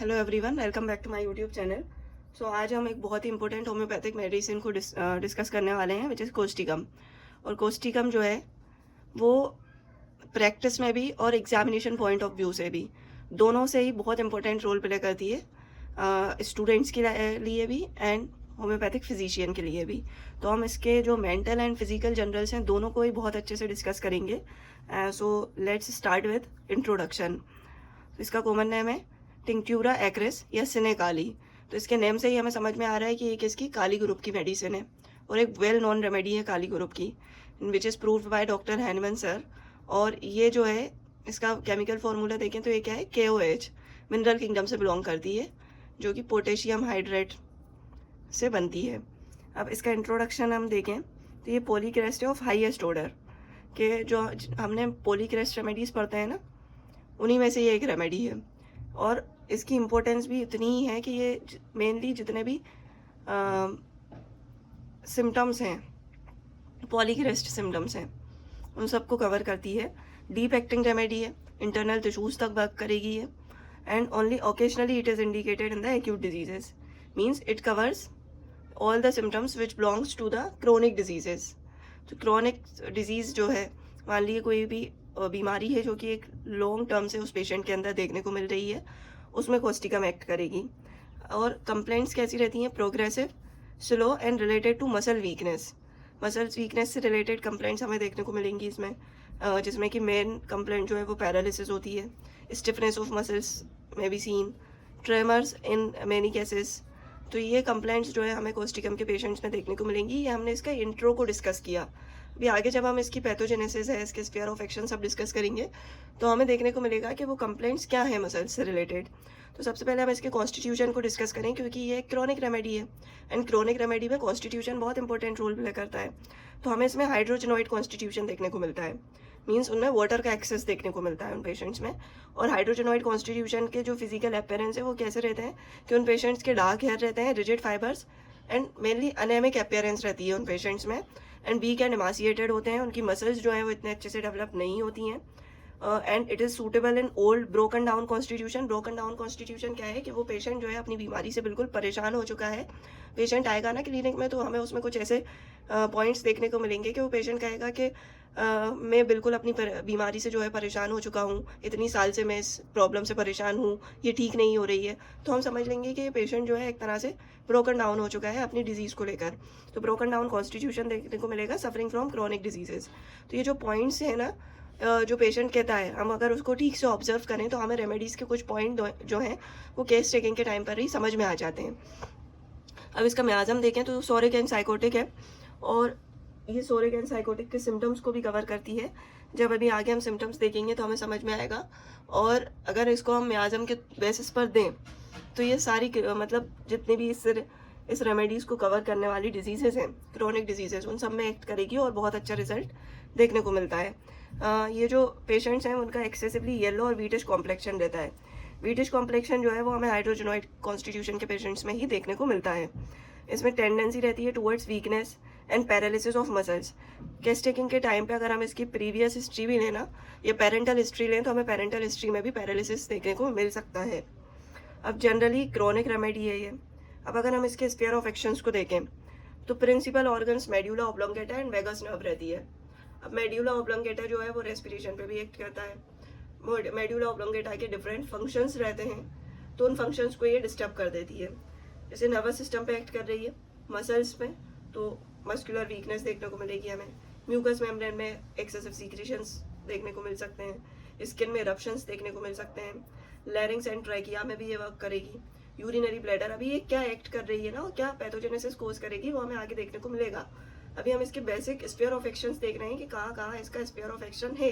Hello everyone, welcome back to my YouTube channel. So आज हम एक बहुत ही इंपॉर्टेंट होम्योपैथिक मेडिसिन को डिस्कस करने वाले हैं, विच इज़ कोस्टिकम। और कोस्टिकम जो है वो प्रैक्टिस में भी और एग्जामिनेशन पॉइंट ऑफ व्यू से भी दोनों से ही बहुत इंपॉर्टेंट रोल प्ले करती है, स्टूडेंट्स के लिए भी एंड होम्योपैथिक फिजिशियन के लिए भी। तो हम इसके जो मेंटल एंड फिजिकल जनरल्स हैं दोनों को ही बहुत अच्छे से डिस्कस करेंगे। So let's start with introduction. इसका कॉमन नेम है टिंक्टूरा एक्रिस या सिनेकाली। तो इसके नेम से ही हमें समझ में आ रहा है कि ये किसकी काली ग्रुप की मेडिसिन है और एक वेल नोन रेमेडी है काली ग्रुप की, which is proved by doctor Hahnemann sir. और ये जो है इसका केमिकल फार्मूला देखें तो ये क्या है, KOH मिनरल किंगडम से बिलोंग करती है, जो कि पोटेशियम हाइड्रेट से बनती है। अब इसका इंट्रोडक्शन हम देखें तो ये पॉलीक्रेस्ट है ऑफ हाईएस्ट ऑर्डर के, जो हमने पॉलीक्रेस्ट रेमेडीज़ पढ़ते हैं ना, उन्हीं में से ये एक रेमेडी है। और इसकी इम्पोर्टेंस भी इतनी ही है कि ये मेनली जितने भी सिम्टम्स हैं, पॉलीक्रेस्ट सिम्टम्स हैं, उन सबको कवर करती है। डीप एक्टिंग रेमेडी है, इंटरनल टिश्यूज तक वर्क करेगी ये, and only occasionally it is indicated in the acute diseases, means it covers all the symptoms which belongs to the chronic diseases. तो क्रोनिक डिजीज़ जो है, मान लीजिए कोई भी बीमारी है जो कि एक लॉन्ग टर्म से उस पेशेंट के अंदर देखने को मिल रही है, उसमें कोस्टिकम एक्ट करेगी। और कंप्लेंट्स कैसी रहती हैं, progressive, slow and related to muscle weakness. Muscles weakness से रिलेटेड कंप्लेंट्स हमें देखने को मिलेंगी इसमें, जिसमें कि मेन कंप्लेंट जो है वो पैरालिसिस होती है, स्टिफनेस ऑफ मसल्स में be seen, tremors in many cases. तो ये कंप्लेंट्स जो है हमें कोस्टिकम के पेशेंट्स में देखने को मिलेंगी। ये हमने इसका इंट्रो को डिस्कस किया। अभी आगे जब हम इसकी पैथोजेनेसिस है, इसके स्फीयर ऑफ एक्शन सब डिस्कस करेंगे, तो हमें देखने को मिलेगा कि वो कंप्लेंट्स क्या है मसल्स से रिलेटेड। तो सबसे पहले हम इसके कॉन्स्टिट्यूशन को डिस्कस करें, क्योंकि ये एक क्रोनिक रेमेडी है एंड क्रोनिक रेमेडी में कॉन्स्टिट्यूशन बहुत इंपॉर्टेंट रोल प्ले करता है। तो हमें इसमें हाइड्रोजनोइड कॉन्स्टिट्यूशन देखने को मिलता है, मीन्स उनमें वाटर का एक्सेस देखने को मिलता है उन पेशेंट्स में। और हाइड्रोजनोइड कॉन्स्टिट्यूशन के जो फिजिकल अपीयरेंस है वो कैसे रहते हैं कि उन पेशेंट्स के डार्क हेयर रहते हैं, rigid fibres, and mainly anaemic appearance रहती है उन पेशेंट्स में, एंड वीक एंड एमासिएटेड होते हैं। उनकी मसल्स जो हैं वो इतने अच्छे से डेवलप नहीं होती हैं। And it is suitable in old broken down constitution. Broken down constitution क्या है कि वो पेशेंट जो है अपनी बीमारी से बिल्कुल परेशान हो चुका है। पेशेंट आएगा ना क्लिनिक में, तो हमें उसमें कुछ ऐसे पॉइंट्स देखने को मिलेंगे कि वो पेशेंट कहेगा कि मैं बिल्कुल अपनी बीमारी से जो है परेशान हो चुका हूँ, इतनी साल से मैं इस प्रॉब्लम से परेशान हूँ, ये ठीक नहीं हो रही है। तो हम समझ लेंगे कि ये पेशेंट जो है एक तरह से ब्रोकन डाउन हो चुका है अपनी डिजीज़ को लेकर। तो ब्रोकन डाउन कॉन्स्टिट्यूशन देखने को मिलेगा, सफरिंग फ्रॉम क्रोनिक डिजीजेज। तो ये जो पॉइंट्स हैं ना, जो पेशेंट कहता है, हम अगर उसको ठीक से ऑब्जर्व करें तो हमें रेमेडीज़ के कुछ पॉइंट जो हैं वो केस टेकिंग के टाइम पर ही समझ में आ जाते हैं। अब इसका म्याज़म देखें तो सोरिक एंड साइकोटिक है, और ये सोरिक एंड साइकोटिक के सिम्टम्स को भी कवर करती है। जब अभी आगे हम सिम्टम्स देखेंगे तो हमें समझ में आएगा। और अगर इसको हम म्याज़म के बेसिस पर दें तो ये सारी मतलब जितनी भी इस रेमेडीज़ को कवर करने वाली डिजीज़ेज़ हैं, क्रोनिक डिजीज़ेज़, उन सब में एक्ट करेगी और बहुत अच्छा रिजल्ट देखने को मिलता है। ये जो पेशेंट्स हैं उनका एक्सेसिवली येलो और वीटिश कॉम्प्लेक्शन रहता है। वीटिश कॉम्प्लेक्शन जो है वो हमें हाइड्रोजनोइड कॉन्स्टिट्यूशन के पेशेंट्स में ही देखने को मिलता है। इसमें टेंडेंसी रहती है towards weakness and paralysis of muscles. Case taking के टाइम पे अगर हम इसकी प्रीवियस हिस्ट्री भी लेना या पेरेंटल हिस्ट्री लें तो हमें पेरेंटल हिस्ट्री में भी पैरालिसिस देखने को मिल सकता है। अब जनरली क्रोनिक रेमेडी है ये। अब अगर हम इसके स्फीयर ऑफ एक्शंस को देखें तो principal organs medulla oblongata and vagus nerve रहती है। अब मेड्यूला ऑब्लोंगेटा जो है वो रेस्पिरेशन पे भी एक्ट करता है। मेड्यूला ऑब्लोंगेटा के डिफरेंट फंक्शंस रहते हैं, तो उन फंक्शंस को ये डिस्टर्ब कर देती है। जैसे नर्वस सिस्टम पे एक्ट कर रही है, मसल्स में तो मस्कुलर वीकनेस देखने को मिलेगी हमें, म्यूकस मेम्ब्रेन में एक्सेसिव सीक्रेशंस देखने को मिल सकते हैं, स्किन में इरप्शंस देखने को मिल सकते हैं, लैरिंग्स एंड ट्रैकिया में भी ये वर्क करेगी। यूरिनरी ब्लैडर, अभी ये क्या एक्ट कर रही है ना और क्या पैथोजेनेसिस कोज करेगी वो हमें आगे देखने को मिलेगा। अभी हम इसके बेसिक स्फीयर ऑफ एक्शंस देख रहे हैं कि कहाँ कहाँ इसका स्फीयर ऑफ एक्शन है।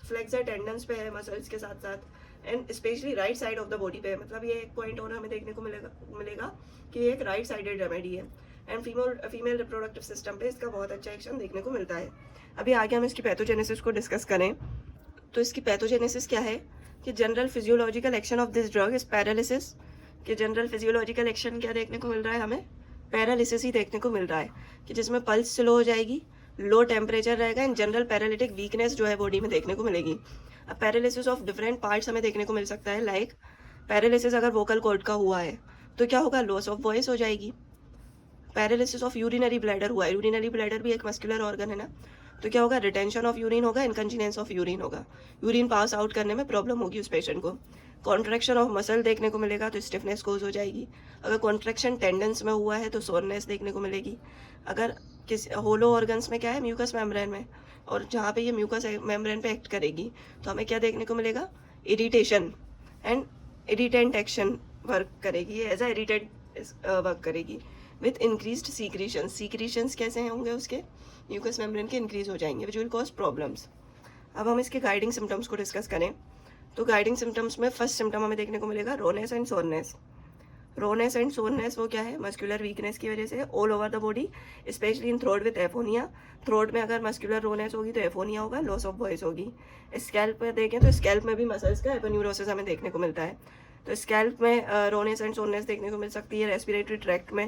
फ्लेक्सर टेंडन्स पे है मसल्स के साथ साथ, and specially right side of the body पे है। मतलब ये एक पॉइंट और हमें देखने को मिलेगा कि ये एक राइट साइडेड रेमेडी है। एंड फीमेल रिप्रोडक्टिव सिस्टम पे इसका बहुत अच्छा एक्शन देखने को मिलता है। अभी आगे हम इसकी पैथोजेनेसिस को डिस्कस करें तो इसकी पैथोजेनेसिस क्या है कि general physiological action of this drug is paralysis. कि जनरल फिजियोलॉजिकल एक्शन क्या देखने को मिल रहा है हमें, पैरालिसिस ही देखने को मिल रहा है, कि जिसमें पल्स स्लो हो जाएगी, लो टेम्परेचर रहेगा एंड जनरल पैरालिटिक वीकनेस जो है बॉडी में देखने को मिलेगी। अब पैरालिसिस ऑफ डिफरेंट पार्ट्स हमें देखने को मिल सकता है, लाइक पैरालिसिस अगर वोकल कॉर्ड का हुआ है तो क्या होगा, लॉस ऑफ वॉइस हो जाएगी। पैरालिसिस ऑफ यूरिनरी ब्लैडर हुआ है, यूरिनरी ब्लैडर भी एक मस्कुलर ऑर्गन है ना, तो क्या होगा, रिटेंशन ऑफ यूरिन होगा, इनकंटिनेंस ऑफ यूरिन होगा, यूरिन पास आउट करने में प्रॉब्लम होगी उस पेशेंट को। कॉन्ट्रैक्शन ऑफ मसल देखने को मिलेगा तो स्टिफनेस कोज हो जाएगी। अगर कॉन्ट्रैक्शन टेंडेंस में हुआ है तो सोरनेस देखने को मिलेगी। अगर किस होलो ऑर्गन्स में क्या है, म्यूकस मेम्ब्रेन में, और जहाँ पे ये म्यूकस मेम्ब्रेन पे एक्ट करेगी तो हमें क्या देखने को मिलेगा, irritation and irritant action work करेगी, एज अ इरिटेंट वर्क करेगी विथ इंक्रीज्ड सीक्रीशंस कैसे होंगे उसके, म्यूकस मेम्ब्रेन के इंक्रीज हो जाएंगे, विच विल कॉज प्रॉब्लम्स। अब हम इसके गाइडिंग सिम्टम्स को डिस्कस करें तो गाइडिंग सिम्टम्स में फर्स्ट सिम्टम हमें देखने को मिलेगा rawness and soreness. Rawness and soreness वो क्या है, मस्कुलर वीकनेस की वजह से all over the body, specially in throat with aphonia. Throat में अगर मस्कुलर रोनेस होगी तो एफोनिया होगा, लॉस ऑफ वॉइस होगी। स्कैल्प पे देखें तो स्कैल्प में भी मसल्स का एपोन्यूरोसिस हमें देखने को मिलता है, तो स्कैल्प में रोनेस एंड सोरनेस देखने को मिल सकती है। रेस्पिरेटरी ट्रैक्ट में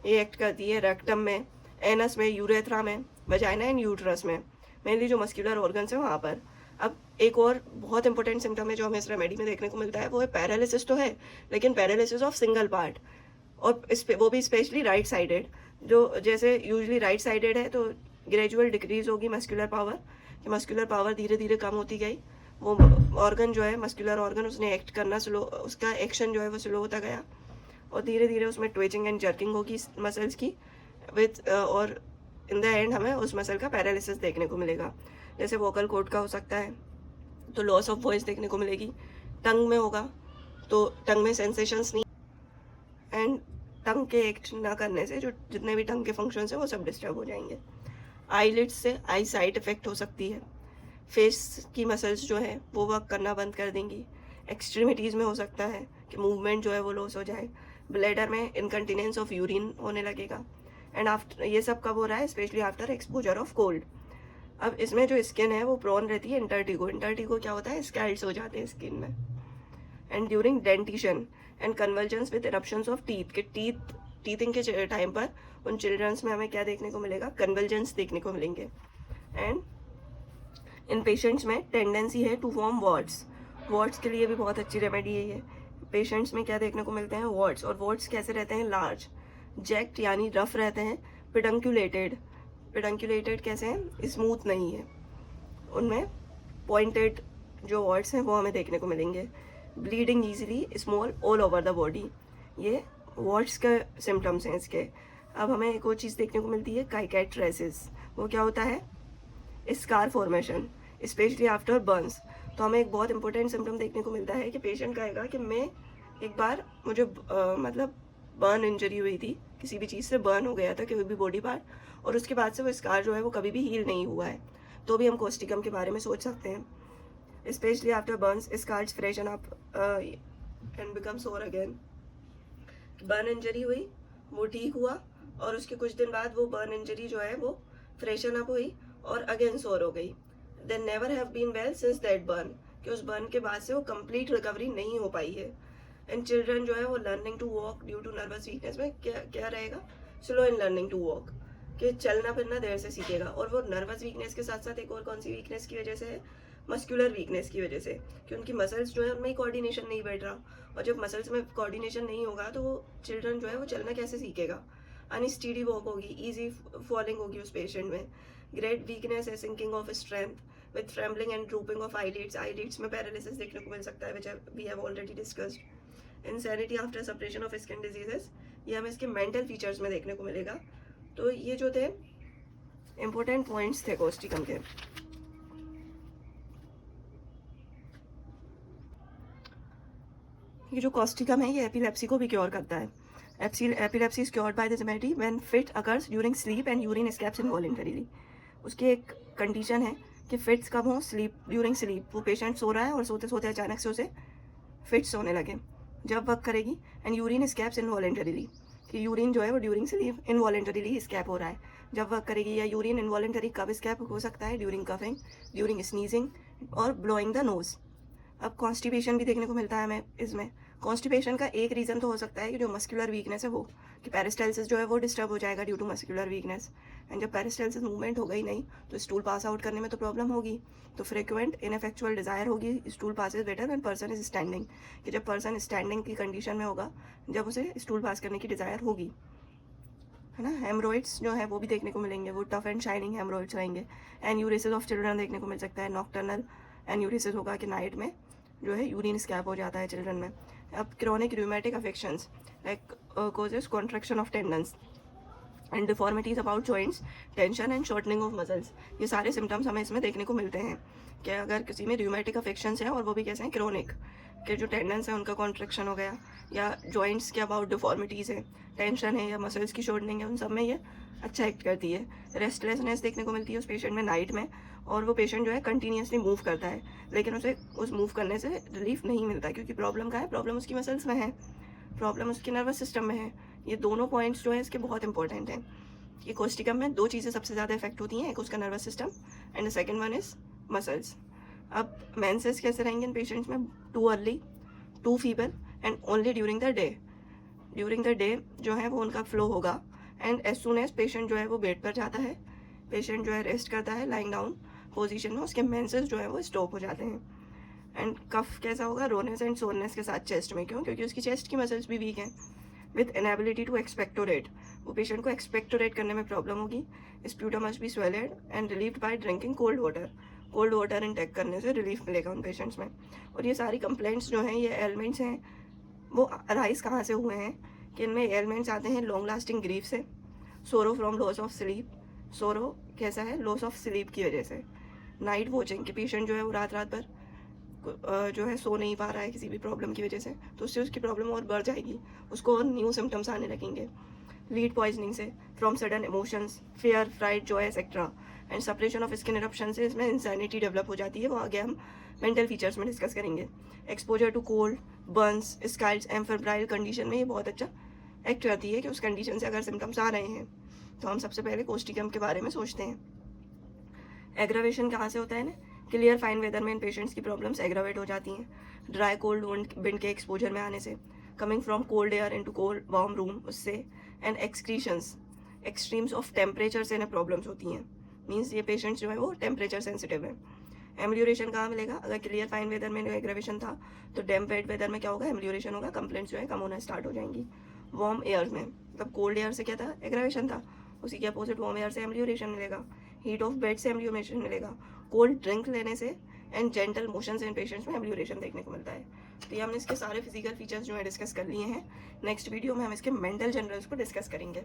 ये एक्ट करती है, रेक्टम में, एनस में, यूरेथ्रा में, वजाइना एंड यूट्रस में, मेनली जो मस्कुलर ऑर्गन्स है वहाँ पर। अब एक और बहुत इंपॉर्टेंट सिम्टम है जो हमें इस रेमेडी में देखने को मिलता है, वो है पैरालिसिस तो है, लेकिन पैरालिसिस ऑफ सिंगल पार्ट, और इस पे वो भी स्पेशली राइट साइडेड, जो जैसे यूजली राइट साइडेड है तो ग्रेजुअल डिक्रीज होगी मस्कुलर पावर, कि मस्कुलर पावर धीरे धीरे कम होती गई, वो ऑर्गन जो है मस्कुलर ऑर्गन उसने एक्ट करना स्लो, उसका एक्शन जो है वो स्लो होता गया, और धीरे धीरे उसमें ट्विचिंग एंड जर्किंग होगी मसल्स की विथ, और इन द एंड हमें उस मसल का पैरालिसिस देखने को मिलेगा। जैसे वोकल कॉर्ड का हो सकता है तो लॉस ऑफ वॉइस देखने को मिलेगी, टंग में होगा तो टंग में सेंसेशंस नहीं, एंड टंग के एक्ट ना करने से जो जितने भी टंग के फंक्शंस हैं वो सब डिस्टर्ब हो जाएंगे। आईलिड्स से आई साइट इफेक्ट हो सकती है, फेस की मसल्स जो है वो वर्क करना बंद कर देंगी। एक्सट्रीमिटीज़ में हो सकता है कि मूवमेंट जो है वो लॉस हो जाए। ब्लैडर में इनकंटिनेंस ऑफ यूरिन होने लगेगा, एंड आफ्टर ये सब कब हो रहा है, specially after exposure of cold. अब इसमें जो स्किन है वो प्रोन रहती है इंटरटिगो, इंटरटिगो क्या होता है, स्कैल्ड्स हो जाते हैं स्किन में। And during dentition and convergence with eruptions of teeth, के टीथिंग के टाइम पर उन चिल्ड्रंस में हमें क्या देखने को मिलेगा, कन्वर्जेंस देखने को मिलेंगे। एंड इन पेशेंट्स में टेंडेंसी है टू फॉर्म वॉर्ड्स, वॉर्ड्स के लिए भी बहुत अच्छी रेमेडी है ये। पेशेंट्स में क्या देखने को मिलते हैं, वॉर्ड्स, और वॉर्ड्स कैसे रहते हैं, लार्ज, जैक्ट यानी रफ रहते हैं, पिडंकुलेटेड, पिडंकुलेटेड कैसे हैं, स्मूथ नहीं है, उनमें पॉइंटेड जो वर्ड्स हैं वो हमें देखने को मिलेंगे। Bleeding easily, small, all over the body, ये वर्ड्स के सिम्टम्स हैं इसके। अब हमें एक और चीज़ देखने को मिलती है, काइकेट्रेसिस, वो क्या होता है, scar formation, specially after Burns. तो हमें एक बहुत इंपॉर्टेंट सिम्टम देखने को मिलता है कि पेशेंट कहेगा कि मैं एक बार मुझे मतलब बर्न इंजरी हुई थी, किसी भी चीज़ से बर्न हो गया था कोई भी बॉडी पार्ट, और उसके बाद से वो स्कार जो है वो कभी भी हील नहीं हुआ है, तो भी हम कोस्टिकम के बारे में सोच सकते हैं। Specially after burns, scars freshen up and become sore again. Burn injury हुई, वो ठीक हुआ, और उसके कुछ दिन बाद वो बर्न इंजरी जो है वो फ्रेशन अप हुई और अगेन सोर हो गई। Then never have been well since that burn, कि उस बर्न के बाद से वो कंप्लीट रिकवरी नहीं हो पाई है। एंड चिल्ड्रन जो है वो learning to walk due to nervous weakness में क्या रहेगा, slow in learning to walk, कि चलना फिरना देर से सीखेगा। और वो नर्वस वीकनेस के साथ साथ एक और कौन सी वीकनेस की वजह से है, मस्कुलर वीकनेस की वजह से, कि उनकी मसल्स जो है उनमें कोऑर्डिनेशन नहीं बैठ रहा, और जब मसल्स में कोऑर्डिनेशन नहीं होगा तो वो चिल्ड्रन जो है वो चलना कैसे सीखेगा, अनस्टेडी वॉक होगी, ईजी फॉलिंग होगी उस पेशेंट में। ग्रेट वीकनेस है, sinking of strength with trembling and drooping of eyelids, eyelids में पैरालिसिस देखने को मिल सकता है, which we have already discussed. Insanity after separation of skin diseases, ये हमें इसके मेंटल फीचर्स में देखने को मिलेगा। तो ये जो थे इंपॉर्टेंट पॉइंट्स थे कोस्टिकम के। ये जो कोस्टिकम है ये एपिलेप्सी को भी क्योर करता है। Epilepsy is cured by this remedy when fit occurs during sleep and urine escapes involuntarily. उसकी एक कंडीशन है कि फिट्स कब हो, स्लीप, ड्यूरिंग स्लीप, वो पेशेंट सो रहा है और सोते सोते अचानक से उसे फिट्स होने लगे, जब वर्क करेगी। एंड यूरिन एस्केप्स इनवॉलंटरीली, कि यूरिन जो है वो ड्यूरिंग स्लीप इनवॉलंटरीली स्कैप हो रहा है, जब वर्क करेगी। या यूरिन इनवॉलंटरी कब स्कैप हो सकता है, ड्यूरिंग कफिंग, ड्यूरिंग स्नीजिंग और ब्लोइंग द नोज। अब कॉन्स्टिपेशन भी देखने को मिलता है हमें इसमें। कॉन्स्टिपेशन का एक रीज़न तो हो सकता है कि जो मस्कुलर वीकनेस है वो, कि पेरिस्टाल्सिस जो है वो डिस्टर्ब हो जाएगा due to muscular weakness. And जब पेरिस्टाल्सिस मूवमेंट होगा ही नहीं तो स्टूल पास आउट करने में तो प्रॉब्लम होगी, तो फ्रिक्वेंट इनफेक्चुअल डिज़ायर होगी, stool pass is better when person is standing, कि जब पर्सन स्टैंडिंग की कंडीशन में होगा जब उसे स्टूल पास करने की डिज़ायर होगी, है ना। हेमरोइड्स जो है वो भी देखने को मिलेंगे, वो टफ एंड शाइनिंग हेमरोइड्स रहेंगे। एन्यूरिसिस ऑफ चिल्ड्रन देखने को मिल सकता है, नॉक्टर्नल एन्यूरिसिस होगा कि नाइट में जो है यूरिन स्कैप हो जाता है चिल्ड्रन में। अब chronic rheumatic affections like causes contraction of tendons and deformities about joints, tension and shortening of muscles, ये सारे सिम्टम्स हमें इसमें देखने को मिलते हैं कि अगर किसी में रूमेटिक अफेक्शंस हैं और वो भी कैसे हैं क्रोनिक, के जो टेंडन्स हैं उनका कॉन्ट्रैक्शन हो गया, या जॉइंट्स के अबाउट डिफॉर्मिटीज़ है, टेंशन है या मसल्स की शॉर्टनिंग है, उन सब में ये अच्छा एक्ट करती है। रेस्टलेसनेस देखने को मिलती है उस पेशेंट में नाइट में, और वो पेशेंट जो है कंटिन्यूसली मूव करता है लेकिन उसे उस मूव करने से रिलीफ नहीं मिलता, क्योंकि प्रॉब्लम क्या है, प्रॉब्लम उसकी मसल्स में है, प्रॉब्लम उसके नर्वस सिस्टम में है। ये दोनों पॉइंट्स जो है इसके बहुत इंपॉर्टेंट हैं। ये कोस्टिकम में दो चीज़ें सबसे ज़्यादा इफेक्ट होती हैं, एक उसका nervous system and the second one is muscles. अब मेंसेस कैसे रहेंगे इन पेशेंट्स में, too early, too feeble and only during the day. During the day जो है वो उनका फ्लो होगा, and as soon as patient जो है वो बेड पर जाता है, पेशेंट जो है रेस्ट करता है लाइंग डाउन पोजीशन में, उसके मेंसेस जो है वो स्टॉप हो जाते हैं। एंड कफ कैसा होगा, रोनेस एंड सोरनेस के साथ चेस्ट में, क्यों, क्योंकि उसकी चेस्ट की मसल्स भी वीक हैं। विथ इनएबिलिटी टू एक्सपेक्टोरेट, वो पेशेंट को एक्सपेक्टोरेट करने में प्रॉब्लम होगी। Sputum must be swallowed and relieved by drinking cold water, cold water intake करने से रिलीफ मिलेगा उन पेशेंट्स में। और ये सारी कंप्लेंट्स जो हैं, ये एलिमेंट्स हैं, वो अराइज कहाँ से हुए हैं कि इनमें एलिमेंट्स आते हैं लॉन्ग लास्टिंग ग्रीफ से, सोरो फ्रॉम लॉस ऑफ स्लीप, सोरो कैसा है, लॉस ऑफ स्लीप की वजह से, नाइट वॉचिंग के पेशेंट जो है वो रात रात भर जो है सो नहीं पा रहा है किसी भी प्रॉब्लम की वजह से, तो उससे उसकी प्रॉब्लम और बढ़ जाएगी, उसको और न्यू सिम्टम्स आने लगेंगे। लीड पॉइजनिंग से, from sudden emotions, fair, fried, Joy etcetera, and separation of skin eruption से इसमें इंसैनिटी डेवलप हो जाती है, वो आगे हम मेंटल फीचर्स में डिस्कस करेंगे। Exposure to cold, burns, scalds and febrile condition में ये बहुत अच्छा एक्ट करती है कि उस कंडीशन से अगर सिम्टम्स आ रहे हैं तो हम सबसे पहले कोस्टिकम के बारे में सोचते हैं। एग्रावेशन कहाँ से होता है ना, क्लियर फाइन वेदर में इन पेशेंट्स की प्रॉब्लम्स एग्रावेट हो जाती हैं, ड्राई कोल्ड विंड के एक्सपोजर में आने से, coming from cold air into cold warm room उससे, एंड एक्सक्रीशंस, एक्सट्रीम्स ऑफ टेम्परेचर से इन्हें प्रॉब्लम्स होती हैं, मीन्स ये पेशेंट्स जो है वो टेम्परेचर सेंसिटिव है। एम्ब्ल्यूरेशन कहाँ मिलेगा, अगर क्लियर फाइन वेदर में एग्रावेशन था तो डैम्प वेट वेदर में क्या होगा, एम्ब्ल्यूरेशन होगा, कंप्लेंट्स जो है कम होना स्टार्ट हो जाएंगी। वार्म एयर में, मतलब कोल्ड एयर से क्या था, एग्रावेशन था, उसी के अपोजिट वार्म एयर से एम्ब्ल्यूरेशन मिलेगा, हीट ऑफ बेड से एम्ब्ल्यूरेशन मिलेगा, कोल्ड ड्रिंक लेने से एंड जेंटल मोशन से इन पेशेंट्स में एम्ब्ल्यूरेशन देखने को मिलता है। तो ये हमने इसके सारे फिजिकल फीचर्स जो है डिस्कस कर लिए हैं। नेक्स्ट वीडियो में हम इसके मेंटल जनरल्स को डिस्कस करेंगे।